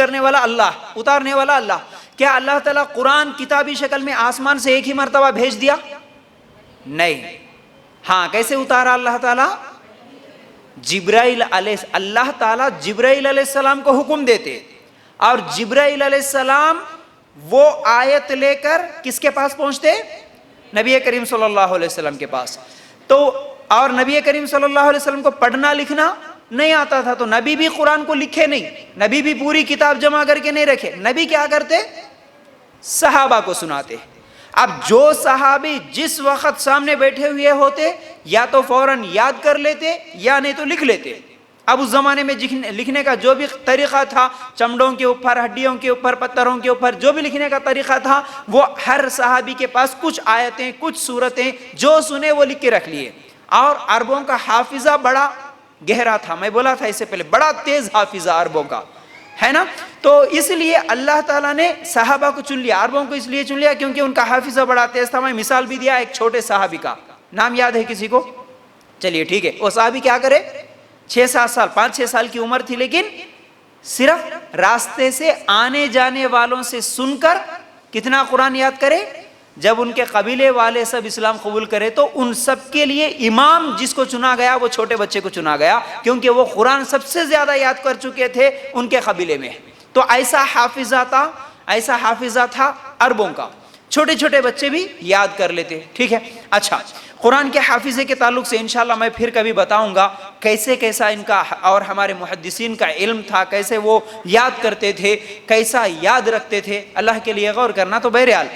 کرنے والا اللہ، اتارنے والا اللہ. کیا اللہ تعالیٰ قرآن کتابی شکل میں آسمان سے ایک ہی مرتبہ بھیج دیا؟ نہیں. ہاں کیسے اتارا اللہ تعالیٰ؟ اللہ تعالیٰ جبرائیل علیہ السلام کو حکم دیتے، اور جبرائیل علیہ السلام وہ آیت لے کر کس کے پاس پہنچتے؟ نبی کریم صلی اللہ علیہ وسلم کے پاس. تو اور نبی کریم صلی اللہ علیہ وسلم کو پڑھنا لکھنا نہیں آتا تھا، تو نبی بھی قرآن کو لکھے نہیں، نبی بھی پوری کتاب جمع کر کے نہیں رکھے. نبی کیا کرتے؟ صحابہ کو سناتے. اب جو صحابی جس وقت سامنے بیٹھے ہوئے ہوتے یا تو فوراً یاد کر لیتے یا نہیں تو لکھ لیتے. اب اس زمانے میں لکھنے کا جو بھی طریقہ تھا، چمڑوں کے اوپر، ہڈیوں کے اوپر، پتھروں کے اوپر جو بھی لکھنے کا طریقہ تھا، وہ ہر صحابی کے پاس کچھ آیتیں، کچھ سورتیں جو سنے وہ لکھ کے رکھ لیے. اور عربوں کا حافظہ بڑا گہرا تھا، میں بولا تھا اس سے پہلے، بڑا تیز حافظہ عربوں کا ہے نا. تو اس لیے اللہ تعالیٰ نے صحابہ کو چن لیا، عربوں کو اس لیے چن لیا کیونکہ ان کا حافظہ بڑا تیز تھا. میں مثال بھی دیا ایک چھوٹے صحابی کا، نام یاد ہے کسی کو؟ چلیے ٹھیک ہے. وہ صحابی کیا کرے، 6-7 سال، 5-6 سال کی عمر تھی، لیکن صرف راستے سے آنے جانے والوں سے سن کر کتنا قرآن یاد کرے. جب ان کے قبیلے والے سب اسلام قبول کرے تو ان سب کے لیے امام جس کو چنا گیا وہ چھوٹے بچے کو چنا گیا، کیونکہ وہ قرآن سب سے زیادہ یاد کر چکے تھے ان کے قبیلے میں. تو ایسا حافظہ تھا عربوں کا، چھوٹے چھوٹے بچے بھی یاد کر لیتے. ٹھیک ہے. اچھا، قرآن کے حافظے کے تعلق سے انشاءاللہ میں پھر کبھی بتاؤں گا کیسا ان کا اور ہمارے محدثین کا علم تھا، کیسے وہ یاد کرتے تھے، کیسا یاد رکھتے تھے. اللہ کے لیے غور کرنا. تو بہرحال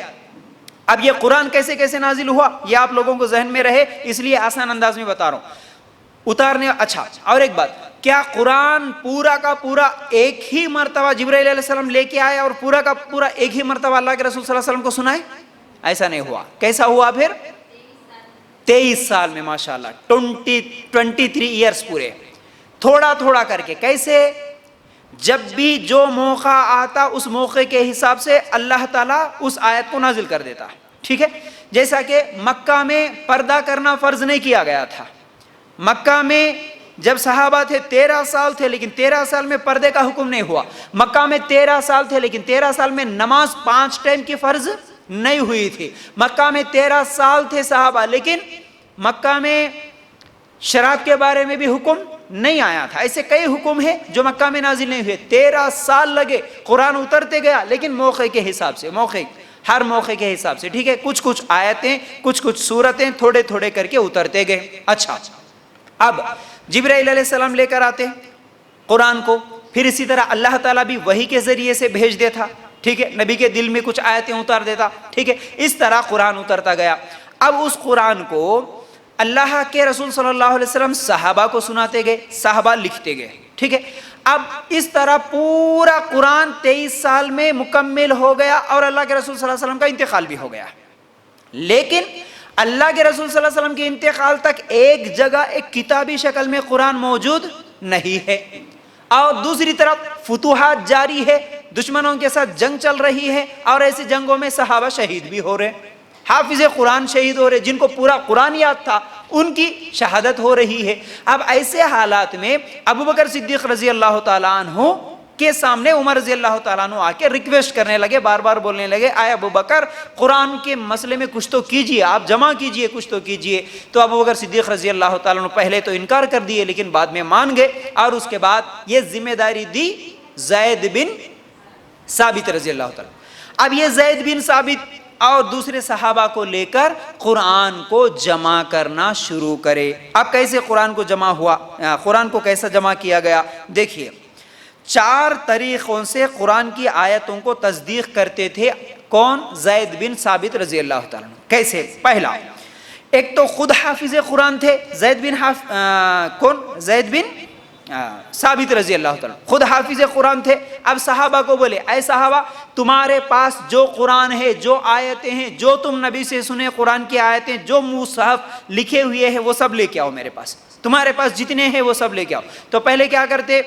اب یہ قرآن کیسے نازل ہوا یہ آپ لوگوں کو ذہن میں رہے، اس لیے آسان انداز میں بتا رہا ہوں اتارنے. اچھا، اور ایک بات، کیا قرآن پورا کا پورا ایک ہی مرتبہ جبرائیل علیہ السلام لے کے آئے اور پورا کا پورا ایک ہی مرتبہ اللہ کے رسول صلی اللہ علیہ وسلم کو سنائے؟ ایسا نہیں ہوا. کیسا ہوا پھر؟ 23 سال میں ماشاءاللہ 23 ایئرز پورے، تھوڑا تھوڑا کر کے. کیسے؟ جب بھی جو موقع آتا اس موقع کے حساب سے اللہ تعالیٰ اس آیت کو نازل کر دیتا. ٹھیک ہے. جیسا کہ مکہ میں پردہ کرنا فرض نہیں کیا گیا تھا. مکہ میں جب صحابہ تھے 13 سال تھے، لیکن 13 سال میں پردے کا حکم نہیں ہوا. مکہ میں 13 سال تھے، لیکن 13 سال میں نماز 5 ٹائم کی فرض نہیں ہوئی تھی. مکہ میں 13 سال تھے صحابہ، لیکن مکہ میں شراب کے بارے میں بھی حکم نہیں آیا تھا. ایسے کئی حکم ہیں جو مکہ میں نازل نہیں ہوئے. 13 سال لگے، قرآن اترتے گیا، لیکن موقع کے حساب سے، ہر موقع کے حساب سے. ٹھیک ہے. کچھ آیتیں، کچھ سورتیں تھوڑے تھوڑے کر کے اترتے گئے. اچھا، اب جبرائیل علیہ السلام لے کر آتے قرآن کو، پھر اسی طرح اللہ تعالیٰ بھی وحی کے ذریعے سے بھیج دیتا. ٹھیک ہے. نبی کے دل میں کچھ آیتیں اتار دیتا. ٹھیک ہے. اس طرح قرآن اترتا گیا. اب اس قرآن کو اللہ کے رسول صلی اللہ علیہ وسلم صحابہ کو سناتے گئے، صحابہ لکھتے گئے. ٹھیک ہے. اب اس طرح پورا قرآن 23 سال میں مکمل ہو گیا اور اللہ کے رسول صلی اللہ علیہ وسلم کا انتقال بھی ہو گیا. لیکن اللہ کے رسول صلی اللہ علیہ وسلم کے انتقال تک ایک جگہ ایک کتابی شکل میں قرآن موجود نہیں ہے. اور دوسری طرف فتوحات جاری ہے، دشمنوں کے ساتھ جنگ چل رہی ہے، اور ایسی جنگوں میں صحابہ شہید بھی ہو رہے، حافظ قرآن شہید ہو رہے، جن کو پورا قرآن یاد تھا ان کی شہادت ہو رہی ہے. اب ایسے حالات میں ابوبکر صدیق رضی اللہ تعالیٰ عنہ کے سامنے عمر رضی اللہ تعالیٰ عنہ آ کے ریکویسٹ کرنے لگے، بار بار بولنے لگے، آئے ابوبکر قرآن کے مسئلے میں کچھ تو کیجئے، آپ جمع کیجئے، کچھ تو کیجئے. تو ابوبکر صدیق رضی اللہ تعالیٰ عنہ پہلے تو انکار کر دیے، لیکن بعد میں مان گئے، اور اس کے بعد یہ ذمہ داری دی زید بن ثابت رضی اللہ تعالیٰ. اب یہ زید بن ثابت اور دوسرے صحابہ کو لے کر قرآن کو جمع کرنا شروع کرے. اب کیسے قرآن کو جمع ہوا، قرآن کو کیسا جمع کیا گیا؟ دیکھیے، 4 طریقوں سے قرآن کی آیتوں کو تصدیق کرتے تھے. کون؟ زید بن ثابت رضی اللہ تعالیٰ. کیسے؟ پہلا، ایک تو خود حافظ قرآن تھے، زید بن ثابت رضی اللہ تعالیٰ خود حافظ قرآن تھے. اب صحابہ کو بولے، اے صحابہ، تمہارے پاس جو قرآن ہے، جو آیتیں ہیں، جو تم نبی سے سنے قرآن کی آیتیں، جو مصحف لکھے ہوئے ہیں، وہ سب لے کے آؤ میرے پاس. تمہارے پاس جتنے ہیں وہ سب لے کے آؤ. تو پہلے کیا کرتے؟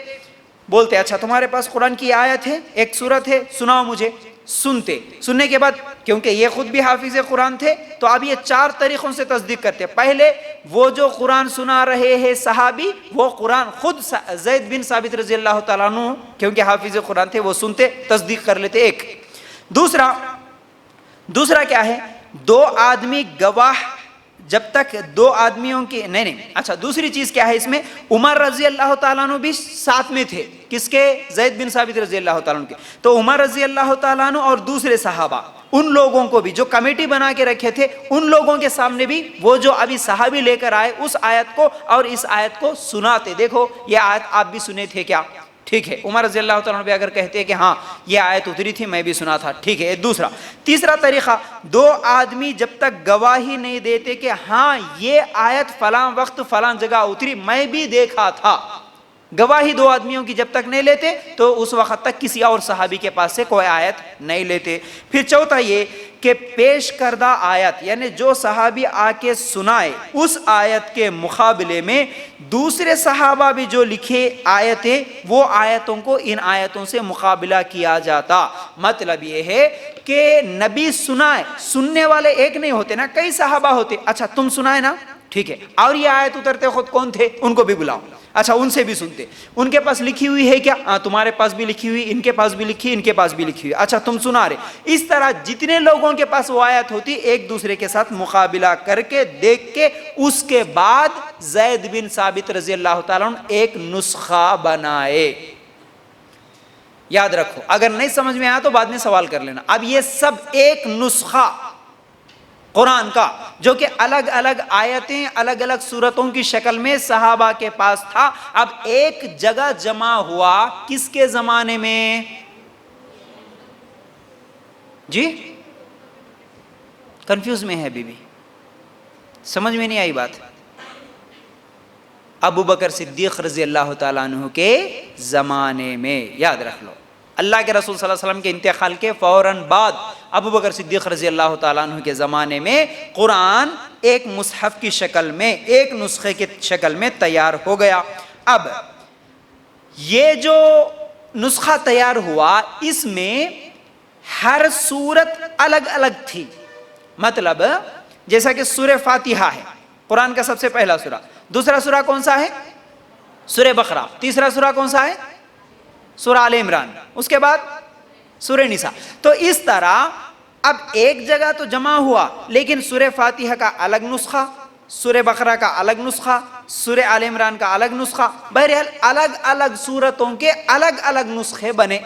بولتے اچھا تمہارے پاس قرآن کی آیت ہے، ایک سورت ہے، سناؤ مجھے. سنتے، سننے کے بعد کیونکہ یہ خود بھی حافظ قرآن تھے تو اب یہ 4 طریقوں سے تصدیق کرتے. پہلے وہ جو قرآن سنا رہے ہیں صحابی، وہ قرآن خود زید بن ثابت رضی اللہ تعالیٰ عنہ کیونکہ حافظ قرآن تھے، وہ سنتے تصدیق کر لیتے. ایک دوسرا کیا ہے، دو آدمی گواہ، جب تک دو آدمیوں کی نہیں اچھا دوسری چیز کیا ہے اس میں، عمر رضی اللہ تعالیٰ عنہ بھی ساتھ میں تھے، کس کے؟ زید بن ثابت رضی اللہ تعالیٰ عنہ کے. تو عمر رضی اللہ تعالیٰ عنہ اور دوسرے صحابہ، ان لوگوں کو بھی جو کمیٹی بنا کے رکھے تھے، ان لوگوں کے سامنے بھی وہ جو ابھی صحابی لے کر آئے اس آیت کو اور اس آیت کو سناتے. دیکھو یہ آیت آپ بھی سنے تھے کیا؟ ٹھیک ہے. عمر رضی اللہ تعالیٰ عنہ بھی اگر کہتے ہیں کہ ہاں یہ آیت اتری تھی، میں بھی سنا تھا، ٹھیک ہے. تیسرا طریقہ، دو آدمی جب تک گواہی نہیں دیتے کہ ہاں یہ آیت فلاں وقت فلاں جگہ اتری، میں بھی دیکھا تھا، گواہی دو آدمیوں کی جب تک نہیں لیتے تو اس وقت تک کسی اور صحابی کے پاس سے کوئی آیت نہیں لیتے. پھر چوتھا یہ کہ پیش کردہ آیت، یعنی جو صحابی آ کے سنائے اس آیت کے مقابلے میں دوسرے صحابہ بھی جو لکھے آیتیں، وہ آیتوں کو ان آیتوں سے مقابلہ کیا جاتا. مطلب یہ ہے کہ نبی سنائے، سننے والے ایک نہیں ہوتے نا، کئی صحابہ ہوتے. اچھا تم سنائے نا، ٹھیک ہے، اور یہ آیت اترتے خود کون تھے، ان کو بھی بلاؤ. اچھا ان سے بھی سنتے، ان کے پاس لکھی ہوئی ہے کیا؟ تمہارے پاس بھی لکھی ہوئی، ان کے پاس بھی لکھی، ان کے پاس بھی لکھی ہوئی. اچھا تم سنا رہے. اس طرح جتنے لوگوں کے پاس وہ آیت ہوتی، ایک دوسرے کے ساتھ مقابلہ کر کے دیکھ کے اس کے بعد زید بن ثابت رضی اللہ تعالیٰ عنہ ایک نسخہ بنائے. یاد رکھو، اگر نہیں سمجھ میں آیا تو بعد میں سوال کر لینا. اب یہ سب ایک نسخہ قرآن کا جو کہ الگ الگ آیتیں الگ الگ صورتوں کی شکل میں صحابہ کے پاس تھا، اب ایک جگہ جمع ہوا. کس کے زمانے میں؟ جی کنفیوز میں ہے بی سمجھ میں نہیں آئی بات. ابو بکر صدیق رضی اللہ تعالیٰ عنہ کے زمانے میں. یاد رکھ لو، اللہ کے رسول صلی اللہ علیہ وسلم کے انتقال کے فوراً بعد ابو بکر صدیق رضی اللہ تعالیٰ عنہ کے زمانے میں قرآن ایک مصحف کی شکل میں، ایک نسخے کی شکل میں تیار ہو گیا. اب یہ جو نسخہ تیار ہوا، اس میں ہر سورت الگ الگ تھی. مطلب جیسا کہ سورہ فاتحہ ہے قرآن کا سب سے پہلا سورہ، دوسرا سورہ کون سا ہے؟ سورہ بقرہ. تیسرا سورہ کون سا ہے؟ سورہ آل عمران. اس کے بعد سورہ نساء. تو اس طرح اب ایک جگہ تو جمع ہوا، لیکن سورہ فاتحہ کا الگ نسخہ، سورہ بقرہ کا الگ نسخہ، سورہ آل عمران کا الگ نسخہ. بہرحال الگ الگ سورتوں کے الگ الگ نسخے بنے.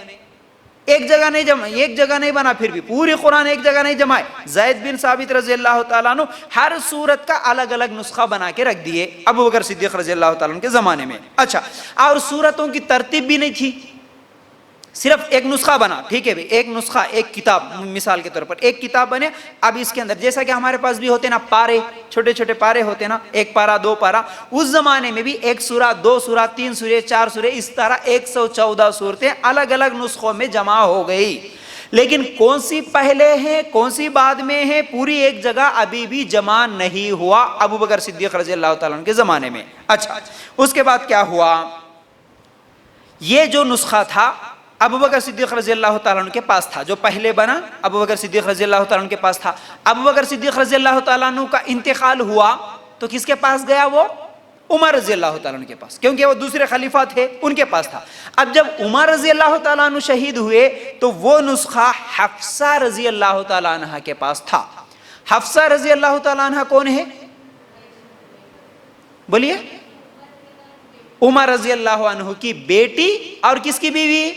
ایک جگہ نہیں جمع، ایک جگہ نہیں بنا، پھر بھی پوری قرآن ایک جگہ نہیں جمائے. زید بن ثابت رضی اللہ تعالیٰ عنہ ہر سورت کا الگ الگ نسخہ بنا کے رکھ دیے ابو بکر صدیق رضی اللہ تعالیٰ عنہ کے زمانے میں. اچھا، اور سورتوں کی ترتیب بھی نہیں تھی، صرف ایک نسخہ بنا. ٹھیک ہے بھائی، ایک نسخہ، ایک کتاب، مثال کے طور پر ایک کتاب بنے. اب اس کے اندر جیسا کہ ہمارے پاس بھی ہوتے نا پارے، چھوٹے چھوٹے پارے ہوتے نا، ایک پارا دو پارا، اس زمانے میں بھی ایک سورہ، دو سورہ، تین سورے، چار سورے، اس طرح 114 صورتیں الگ الگ نسخوں میں جمع ہو گئی. لیکن کون سی پہلے ہیں کون سی بعد میں ہے، پوری ایک جگہ ابھی بھی جمع نہیں ہوا ابو بکر صدیق رضی اللہ تعالیٰ عنہ کے زمانے میں. اچھا، اس کے بعد کیا ہوا؟ یہ جو نسخہ تھا ابو بکر صدیق رضی اللہ تعالیٰ عنہ کے پاس تھا، جو پہلے بنا ابو بکر صدیق رضی اللہ تعالیٰ عنہ کے پاس تھا. ابو بکر صدیق رضی اللہ تعالیٰ عنہ کا انتقال ہوا تو کس کے پاس گیا؟ وہ عمر رضی اللہ تعالیٰ عنہ کے پاس، کیونکہ وہ دوسرے خلیفہ تھے، ان کے پاس تھا. اب جب عمر رضی اللہ تعالیٰ عنہ شہید ہوئے تو وہ نسخہ حفصہ رضی اللہ تعالیٰ عنہ کے پاس تھا. حفصہ رضی اللہ تعالیٰ عنہ کون ہے؟ بولیے. عمر رضی اللہ عنہ کی بیٹی اور کس کی بیوی؟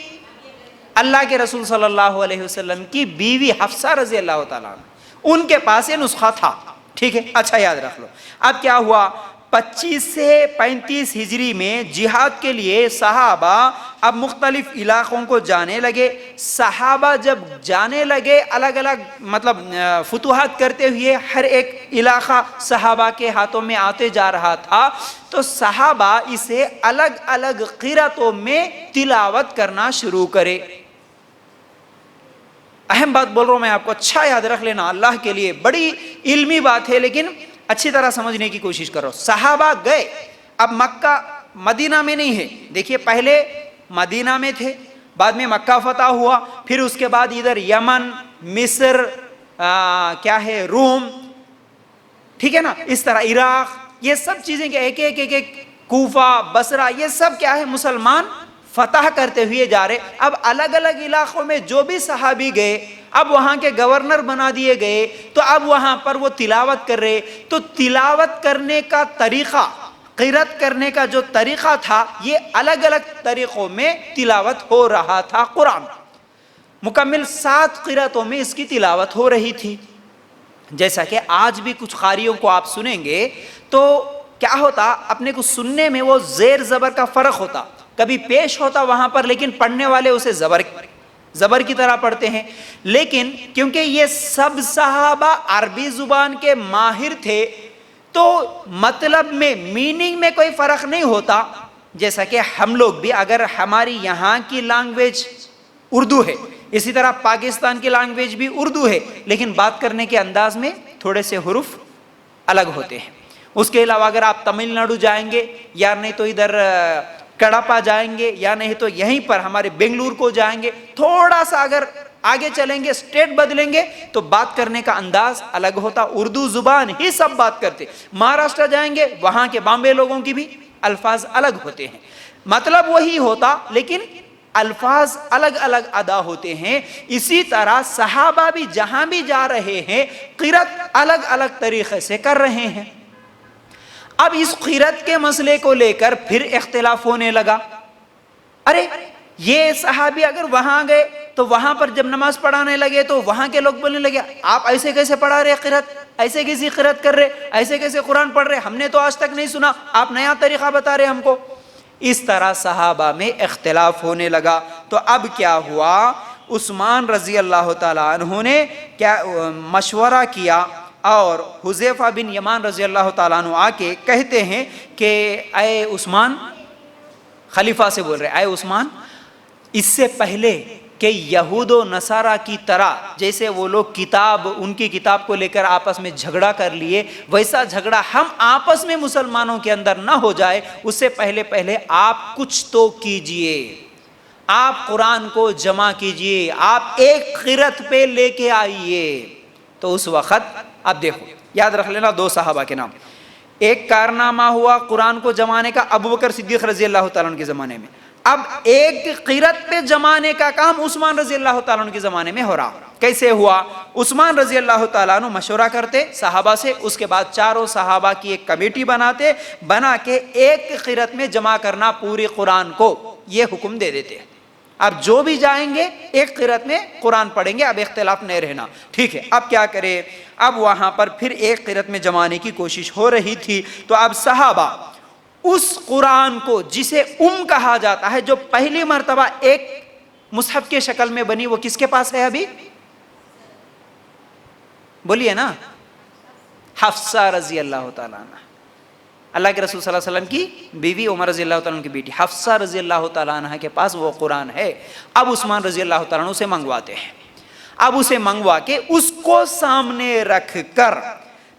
اللہ کے رسول صلی اللہ علیہ وسلم کی بیوی حفصہ رضی اللہ تعالیٰ عنہ، ان کے پاس یہ نسخہ تھا. ٹھیک ہے، اچھا یاد رکھ لو. اب کیا ہوا؟ 25 سے 35 ہجری میں جہاد کے لیے صحابہ اب مختلف علاقوں کو جانے لگے. صحابہ جب جانے لگے الگ الگ مطلب فتوحات کرتے ہوئے، ہر ایک علاقہ صحابہ کے ہاتھوں میں آتے جا رہا تھا، تو صحابہ اسے الگ الگ قرأتوں میں تلاوت کرنا شروع کرے. اہم بات بول رہا ہوں میں آپ کو، اچھا یاد رکھ لینا، اللہ کے لیے بڑی علمی بات ہے لیکن اچھی طرح سمجھنے کی کوشش کرو. صحابہ گئے، اب مکہ مدینہ میں نہیں ہے. دیکھیے پہلے مدینہ میں تھے، بعد میں مکہ فتح ہوا، پھر اس کے بعد ادھر یمن، مصر، کیا ہے، روم، ٹھیک ہے نا، اس طرح عراق، یہ سب چیزیں کہ ایک ایک ایک ایک کوفہ، بصرہ، یہ سب کیا ہے؟ مسلمان فتح کرتے ہوئے جا رہے. اب الگ الگ علاقوں میں جو بھی صحابی گئے، اب وہاں کے گورنر بنا دیے گئے، تو اب وہاں پر وہ تلاوت کر رہے. تو تلاوت کرنے کا طریقہ، قرأت کرنے کا جو طریقہ تھا، یہ الگ الگ طریقوں میں تلاوت ہو رہا تھا. قرآن مکمل 7 قرأتوں میں اس کی تلاوت ہو رہی تھی. جیسا کہ آج بھی کچھ قاریوں کو آپ سنیں گے تو کیا ہوتا، اپنے کو سننے میں وہ زیر زبر کا فرق ہوتا، کبھی پیش ہوتا وہاں پر، لیکن پڑھنے والے اسے زبر کی طرح پڑھتے ہیں. لیکن کیونکہ یہ سب صحابہ عربی زبان کے ماہر تھے تو مطلب میں، میننگ میں کوئی فرق نہیں ہوتا. جیسا کہ ہم لوگ بھی، اگر ہماری یہاں کی لینگویج اردو ہے، اسی طرح پاکستان کی لینگویج بھی اردو ہے، لیکن بات کرنے کے انداز میں تھوڑے سے حروف الگ ہوتے ہیں. اس کے علاوہ اگر آپ تمل ناڈو جائیں گے، یا نہیں تو ادھر کڑپا جائیں گے، یا نہیں تو یہیں پر ہمارے بنگلور کو جائیں گے، تھوڑا سا اگر آگے چلیں گے، اسٹیٹ بدلیں گے تو بات کرنے کا انداز الگ ہوتا. اردو زبان ہی سب بات کرتے. مہاراشٹر جائیں گے، وہاں کے بامبے لوگوں کی بھی الفاظ الگ ہوتے ہیں، مطلب وہی ہوتا لیکن الفاظ الگ الگ ادا ہوتے ہیں. اسی طرح صحابہ بھی جہاں بھی جا رہے ہیں، قرأت الگ الگ طریقے سے کر رہے ہیں. اب اس قرأت کے مسئلے کو لے کر پھر اختلاف ہونے لگا. ارے یہ صحابی اگر وہاں گئے تو وہاں پر جب نماز پڑھانے لگے تو وہاں کے لوگ بولنے لگے، آپ ایسے کیسے پڑھا رہے قرأت، ایسے کیسی قرأت کر رہے، ایسے کیسے قرآن پڑھ رہے، ہم نے تو آج تک نہیں سنا، آپ نیا طریقہ بتا رہے ہم کو. اس طرح صحابہ میں اختلاف ہونے لگا. تو اب کیا ہوا، عثمان رضی اللہ تعالیٰ عنہ نے کیا مشورہ کیا، اور حذیفہ بن یمان رضی اللہ تعالیٰ عنہ آ کے کہتے ہیں کہ اے عثمان، خلیفہ سے بول رہے، اے عثمان، اس سے پہلے کہ یہود و نصارہ کی طرح جیسے وہ لوگ ان کی کتاب کو لے کر آپس میں جھگڑا کر لیے، ویسا جھگڑا ہم آپس میں مسلمانوں کے اندر نہ ہو جائے، اس سے پہلے آپ کچھ تو کیجئے، آپ قرآن کو جمع کیجئے، آپ ایک قرأت پہ لے کے آئیے. تو اس وقت اب دیکھو، یاد رکھ لینا 2 صحابہ کے نام. ایک کارنامہ ہوا قرآن کو جمانے کا ابوبکر صدیق رضی اللہ تعالیٰ عنہ کے زمانے میں. اب ایک قرأت پہ جمانے کا کام عثمان رضی اللہ تعالیٰ عنہ کے زمانے میں ہو رہا. کیسے ہوا؟ عثمان رضی اللہ تعالیٰ عنہ مشورہ کرتے صحابہ سے، اس کے بعد چاروں صحابہ کی ایک کمیٹی بنا کے ایک قرأت میں جمع کرنا پوری قرآن کو، یہ حکم دے دیتے. اب جو بھی جائیں گے ایک قرأت میں قرآن پڑھیں گے، اب اختلاف نہیں رہنا. ٹھیک ہے، اب کیا کرے، اب وہاں پر پھر ایک قرأت میں جمانے کی کوشش ہو رہی تھی. تو اب صحابہ اس قرآن کو، جسے کہا جاتا ہے، جو پہلی مرتبہ ایک مصحف کے شکل میں بنی، وہ کس کے پاس ہے ابھی؟ بولیے نا، حفصہ رضی اللہ تعالیٰ عنہ، اللہ کے رسول صلی اللہ علیہ وسلم کی بیوی، عمر رضی اللہ تعالیٰ عنہ کی بیٹی حفصہ رضی اللہ تعالیٰ عنہ کے پاس وہ قرآن ہے. اب عثمان رضی اللہ تعالیٰ عنہ اسے منگواتے ہیں. اب اسے منگوا کے اس کو سامنے رکھ کر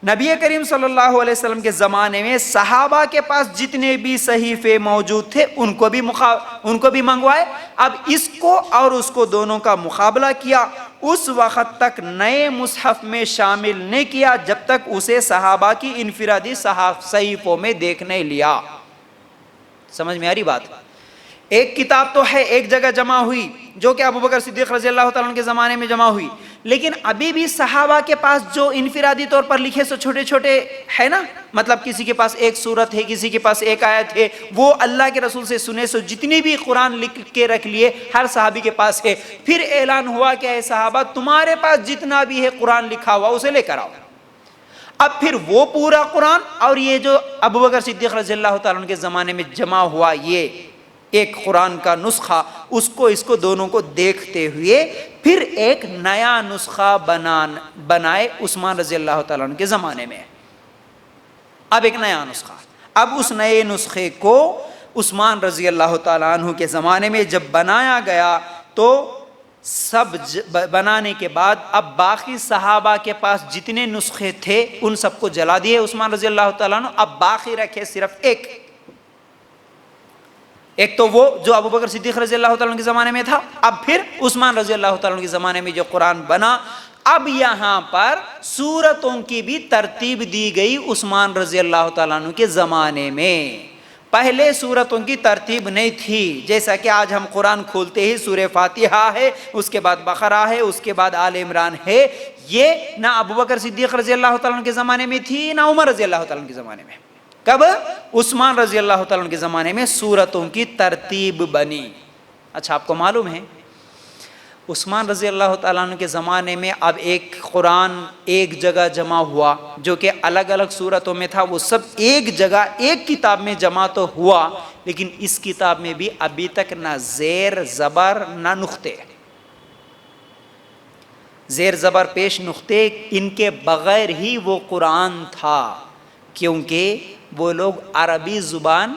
نبی کریم صلی اللہ علیہ وسلم کے زمانے میں صحابہ کے پاس جتنے بھی صحیفے موجود تھے ان کو بھی منگوائے. اب اس کو اور اس کو دونوں کا مقابلہ کیا. اس وقت تک نئے مصحف میں شامل نہیں کیا جب تک اسے صحابہ کی انفرادی صحیفوں میں دیکھ نہیں لیا. سمجھ میں آ رہی بات؟ ایک کتاب تو ہے، ایک جگہ جمع ہوئی، جو کہ ابوبکر صدیق رضی اللہ تعالیٰ عنہ کے زمانے میں جمع ہوئی، لیکن ابھی بھی صحابہ کے پاس جو انفرادی طور پر لکھے سو چھوٹے چھوٹے ہے نا، مطلب کسی کے پاس ایک سورت ہے، کسی کے پاس ایک آیت ہے، وہ اللہ کے رسول سے سنے سو جتنی بھی قرآن لکھ کے رکھ لیے ہر صحابی کے پاس ہے. پھر اعلان ہوا کہ اے صحابہ، تمہارے پاس جتنا بھی ہے قرآن لکھا ہوا اسے لے کر آؤ. اب پھر وہ پورا قرآن اور یہ جو ابوبکر صدیق رضی اللہ تعالیٰ عنہ کے زمانے میں جمع ہوا یہ ایک قرآن کا نسخہ، اس کو دونوں کو دیکھتے ہوئے پھر ایک نیا نسخہ بنائے عثمان رضی اللہ تعالیٰ عنہ کے زمانے میں. اب ایک نیا نسخہ، اب اس نئے نسخے کو عثمان رضی اللہ تعالیٰ عنہ کے زمانے میں جب بنایا گیا تو سب بنانے کے بعد اب باقی صحابہ کے پاس جتنے نسخے تھے ان سب کو جلا دیے عثمان رضی اللہ تعالیٰ عنہ. اب باقی رکھے صرف ایک تو وہ جو ابوبکر صدیق رضی اللہ تعالیٰ عنہ کے زمانے میں تھا. اب پھر عثمان رضی اللہ تعالیٰ عنہ کے زمانے میں جو قرآن بنا اب یہاں پر سورتوں کی بھی ترتیب دی گئی عثمان رضی اللہ تعالیٰ عنہ کے زمانے میں. پہلے سورتوں کی ترتیب نہیں تھی، جیسا کہ آج ہم قرآن کھولتے ہی سورہ فاتحہ ہے، اس کے بعد بقرہ ہے، اس کے بعد آل عمران ہے. یہ نہ ابوبکر صدیق رضی اللہ تعالیٰ عنہ کے زمانے میں تھی، نہ عمر رضی اللہ تعالیٰ عنہ کے زمانے میں. کب؟ عثمان رضی اللہ تعالیٰ عنہ کے زمانے میں سورتوں کی ترتیب بنی. اچھا، آپ کو معلوم ہے عثمان رضی اللہ تعالیٰ عنہ کے زمانے میں اب ایک قرآن ایک جگہ جمع ہوا جو کہ الگ الگ صورتوں میں تھا، وہ سب ایک جگہ ایک کتاب میں جمع تو ہوا، لیکن اس کتاب میں بھی ابھی تک نہ زیر زبر نہ نقطے، زیر زبر پیش نقطے، ان کے بغیر ہی وہ قرآن تھا، کیونکہ وہ لوگ عربی زبان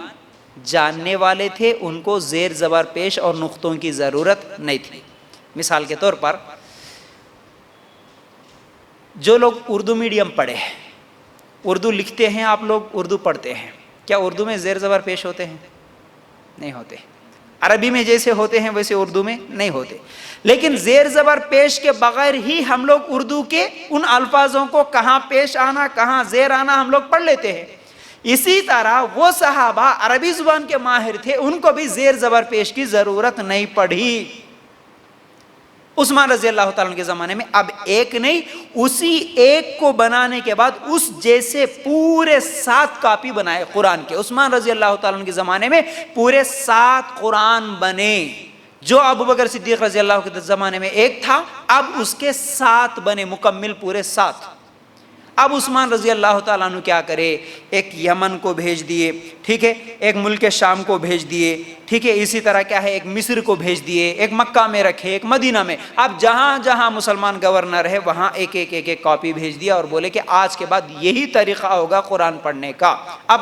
جاننے والے تھے، ان کو زیر زبر پیش اور نقطوں کی ضرورت نہیں تھی. مثال کے طور پر جو لوگ اردو میڈیم پڑھے ہیں، اردو لکھتے ہیں، آپ لوگ اردو پڑھتے ہیں، کیا اردو میں زیر زبر پیش ہوتے ہیں؟ نہیں ہوتے. عربی میں جیسے ہوتے ہیں ویسے اردو میں نہیں ہوتے. لیکن زیر زبر پیش کے بغیر ہی ہم لوگ اردو کے ان الفاظوں کو کہاں پیش آنا کہاں زیر آنا ہم لوگ پڑھ لیتے ہیں. اسی طرح وہ صحابہ عربی زبان کے ماہر تھے، ان کو بھی زیر زبر پیش کی ضرورت نہیں پڑی. عثمان رضی اللہ تعالیٰ عنہ کے زمانے میں اب ایک نہیں، اسی ایک کو بنانے کے بعد اس جیسے پورے 7 کاپی بنائے قرآن کے. عثمان رضی اللہ تعالیٰ عنہ کے زمانے میں پورے 7 قرآن بنے. جو ابوبکر صدیق رضی اللہ کے زمانے میں ایک تھا، اب اس کے 7 بنے، مکمل پورے 7. اب عثمان رضی اللہ تعالیٰ عنہ کیا کرے، ایک یمن کو بھیج دیے، ٹھیک ہے، ایک ملک شام کو بھیج دیے، ٹھیک ہے، اسی طرح کیا ہے، ایک مصر کو بھیج دیے، ایک مکہ میں رکھے، ایک مدینہ میں. اب جہاں جہاں مسلمان گورنر ہے وہاں ایک ایک کاپی بھیج دیا اور بولے کہ آج کے بعد یہی طریقہ ہوگا قرآن پڑھنے کا. اب